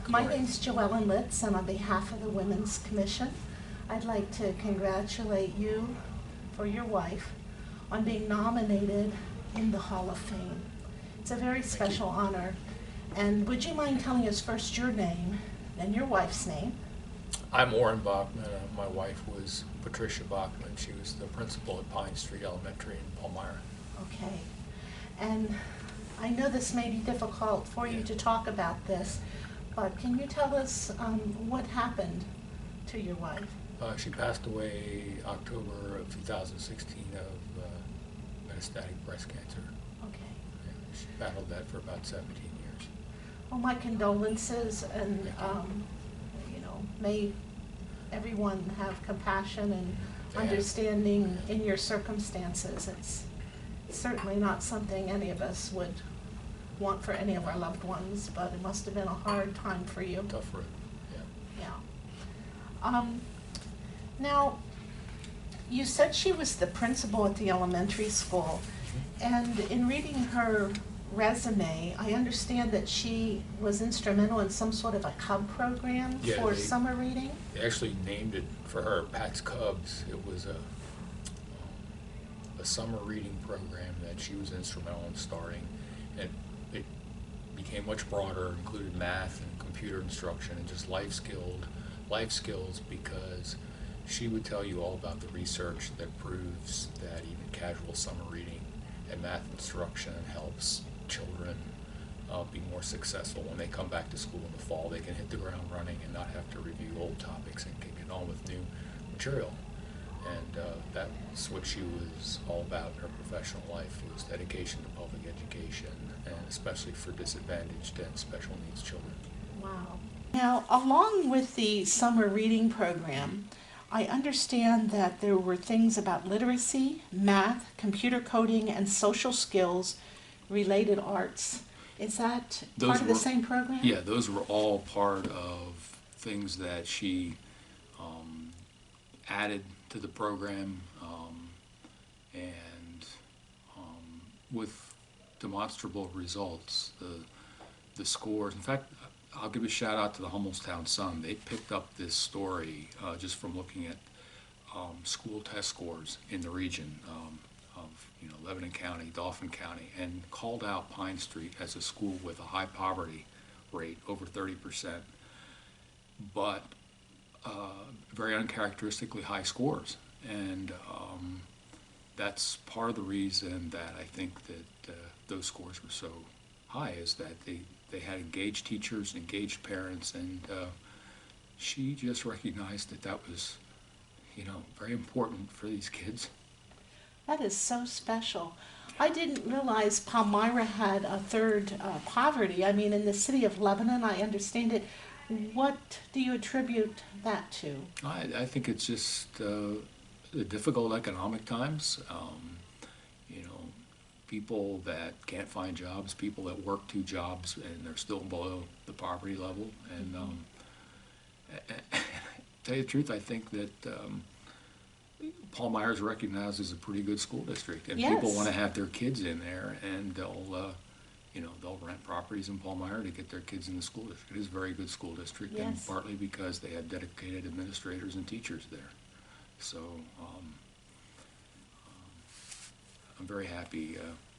My name's Joellen Litz, and on behalf of the Women's Commission, I'd like to congratulate you for your wife on being nominated in the Hall of Fame. It's a very special honor. And would you mind telling us first your name, then your wife's name? I'm Warren Bachman. My wife was Patricia Bachman. She was the principal at Pine Street Elementary in Palmyra. Okay. And I know this may be difficult for you to talk about this, but can you tell us what happened to your wife? She passed away October of 2016 of metastatic breast cancer. Okay. Yeah, she battled that for about 17 years. Well, my condolences, and you know, may everyone have compassion and understanding in your circumstances. It's certainly not something any of us would want for any of our loved ones, but it must have been a hard time for you. Tough road, yeah. Yeah. Now, you said she was the principal at the elementary school, and in reading her resume, I understand that she was instrumental in some sort of a cub program for summer reading? They actually named it for her, Pat's Cubs. It was a summer reading program that she was instrumental in starting. And it became much broader, included math and computer instruction and just life skills, because she would tell you all about the research that proves that even casual summer reading and math instruction helps children be more successful. When they come back to school in the fall, they can hit the ground running and not have to review old topics and can get on with new material. And that's what she was all about in her professional life, was dedication to public education, and especially for disadvantaged and special needs children. Wow. Now, along with the summer reading program, I understand that there were things about literacy, math, computer coding, and social skills related arts. Is that part of the same program? Yeah, those were all part of things that she added to the program, and with demonstrable results. The scores, in fact, I'll give a shout out to the Hummelstown Sun. They picked up this story just from looking at school test scores in the region of Lebanon County, Dauphin County, and called out Pine Street as a school with a high poverty rate, over 30%, but very uncharacteristically high scores. And that's part of the reason that I think that those scores were so high, is that they had engaged teachers, engaged parents, and she just recognized that was, very important for these kids. That is so special. I didn't realize Palmyra had a third poverty. I mean, in the city of Lebanon, I understand it. What do you attribute that to? I think it's just the difficult economic times. People that can't find jobs, people that work 2 jobs and they're still below the poverty level. And tell you the truth, I think that Palmyra is recognized as a pretty good school district, and people want to have their kids in there, and they'll rent properties in Palmyra to get their kids in the school district. It is a very good school district, and partly because they have dedicated administrators and teachers there. So I'm very happy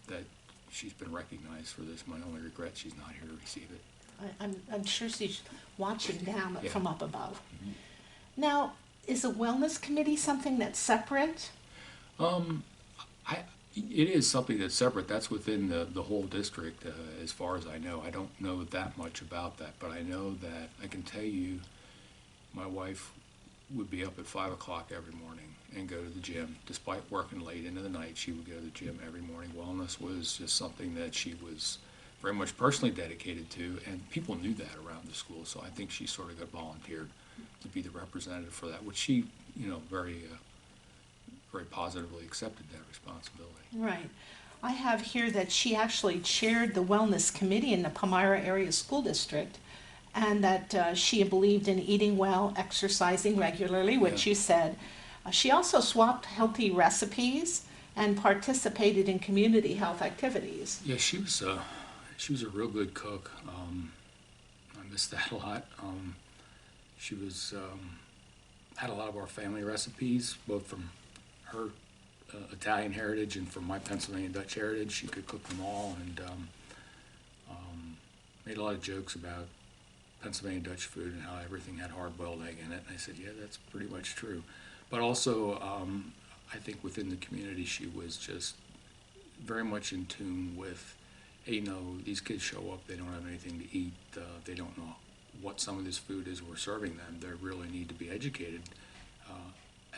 that she's been recognized for this. My only regret, she's not here to receive it. I'm sure she's watching down from up above. Mm-hmm. Now, is a wellness committee something that's separate? It is something that's separate. That's within the whole district, as far as I know. I don't know that much about that, but I know that I can tell you my wife would be up at 5 o'clock every morning and go to the gym. Despite working late into the night, she would go to the gym every morning. Wellness was just something that she was very much personally dedicated to, and people knew that around the school, so I think she sort of got volunteered to be the representative for that, which she, very positively accepted that responsibility. Right. I have here that she actually chaired the wellness committee in the Palmyra Area School District, and that she believed in eating well, exercising regularly, which you said. She also swapped healthy recipes and participated in community health activities. Yeah, she was a real good cook. I missed that a lot. She was had a lot of our family recipes, both from her Italian heritage and from my Pennsylvania Dutch heritage. She could cook them all, and made a lot of jokes about Pennsylvania Dutch food and how everything had hard-boiled egg in it. And I said, yeah, that's pretty much true. But also, I think within the community, she was just very much in tune with, hey, you know, these kids show up, they don't have anything to eat, they don't know what some of this food is we're serving them. They really need to be educated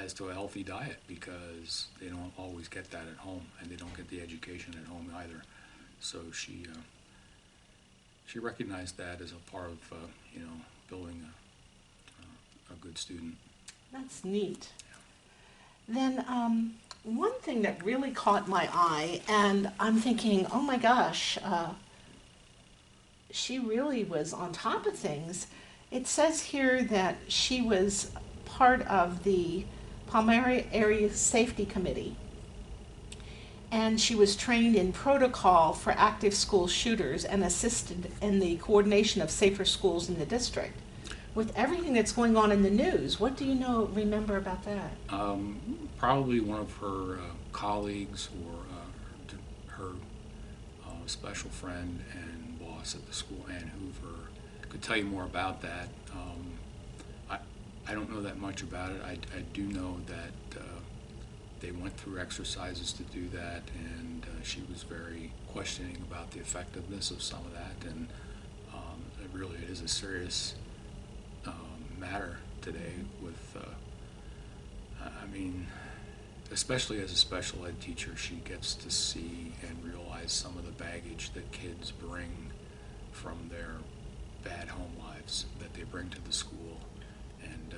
as to a healthy diet, because they don't always get that at home, and they don't get the education at home either. So she recognized that as a part of, you know, building a good student. That's neat. Then one thing that really caught my eye, and I'm thinking, oh my gosh, she really was on top of things. It says here that she was part of the Palmyra Area Safety Committee, and she was trained in protocol for active school shooters and assisted in the coordination of safer schools in the district. With everything that's going on in the news, what do you remember about that? Probably one of her colleagues or her special friend and boss at the school, Ann Hoover, could tell you more about that. I don't know that much about it. I do know that they went through exercises to do that, and she was very questioning about the effectiveness of some of that, and it is a serious matter today with, I mean, especially as a special ed teacher, she gets to see and realize some of the baggage that kids bring from their bad home lives that they bring to the school, and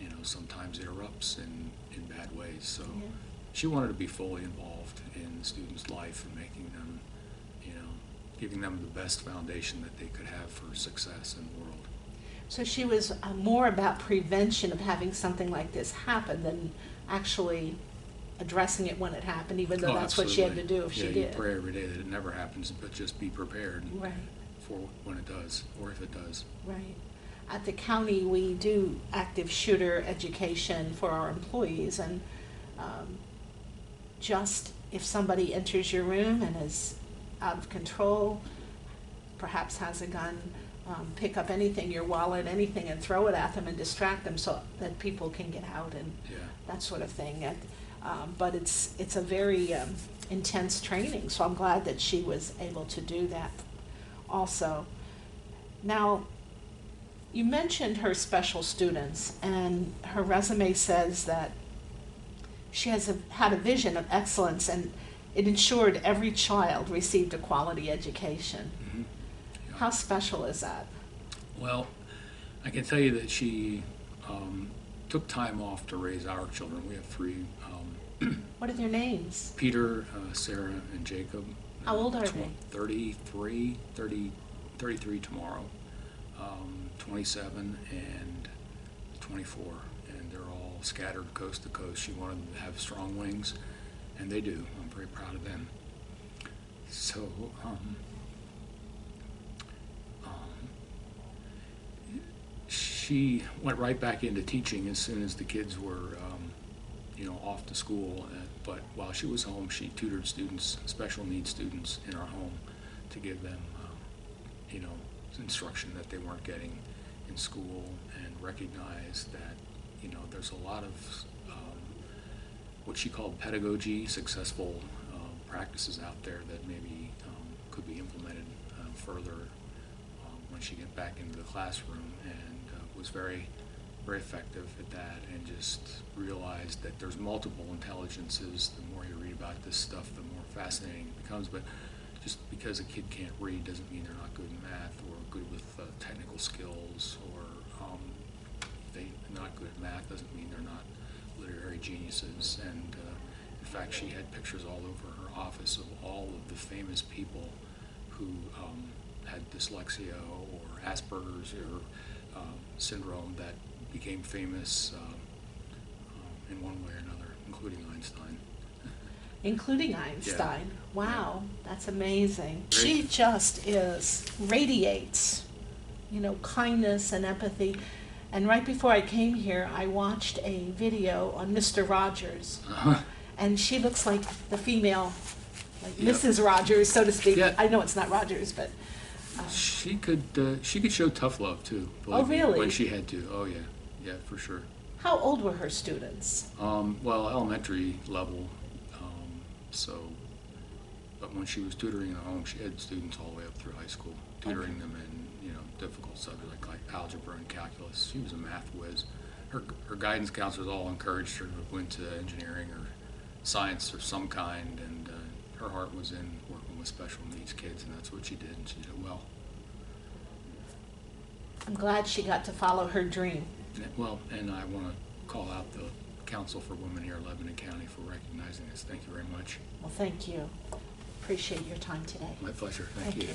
you know, sometimes it erupts in bad ways. So Yeah. she wanted to be fully involved in the students' life and making them, you know, giving them the best foundation that they could have for success in the world. So she was more about prevention of having something like this happen than actually addressing it when it happened, even though that's what she had to do if she You did. pray every day that it never happens, but just be prepared Right, for when it does, or if it does. right. At the county, we do active shooter education for our employees, and just if somebody enters your room and is out of control, perhaps has a gun, pick up anything, your wallet, anything, and throw it at them and distract them so that people can get out and Yeah. that sort of thing. But it's a very intense training, so I'm glad that she was able to do that also. Now, you mentioned her special students, and her resume says that she had a vision of excellence, and it ensured every child received a quality education. Mhm. Yeah. How special is that? Well, I can tell you that she took time off to raise our children. We have three, What are their names? Peter, Sarah, and Jacob. How old are they? 33 tomorrow, 27 and 24, and they're all scattered coast to coast. She wanted them to have strong wings, and they do. I'm very proud of them. So, she went right back into teaching as soon as the kids were, you know, off to school. But while she was home, she tutored students, special needs students in our home, to give them, you know, instruction that they weren't getting in school, and recognize that, you know, there's a lot of what she called pedagogy, successful practices out there that maybe could be implemented further when she get back into the classroom, and was very, very effective at that, and just realized that there's multiple intelligences. The more you read about this stuff, the more fascinating it becomes. But just because a kid can't read doesn't mean they're not good in math or good with technical skills, or they're not good at math doesn't mean they're not literary geniuses. And in fact, she had pictures all over her office of all of the famous people who had dyslexia or Asperger's or syndrome that became famous in one way or another, including Einstein. Including Einstein. Yeah. Wow, that's amazing. Great. She just radiates you know, kindness and empathy. And right before I came here, I watched a video on Mr. Rogers. And she looks like the female, like Yep. Mrs. Rogers, so to speak. Yeah. I know it's not Rogers, but She could show tough love too. Oh, believe me, really? When she had to. Oh yeah, yeah, for sure. how old were her students? Well, elementary level. But when she was tutoring at home, she had students all the way up through high school, tutoring Okay. them in, you know, difficult subjects like algebra and calculus. She was a math whiz. Her guidance counselors all encouraged her to go into engineering or science of some kind, and her heart was in working with special needs kids, and that's what she did, and she did well. I'm glad she got to follow her dream. And I want to call out the Council for Women here in Lebanon County for recognizing this. Thank you very much. Well, thank you. Appreciate your time today. My pleasure. Thank you.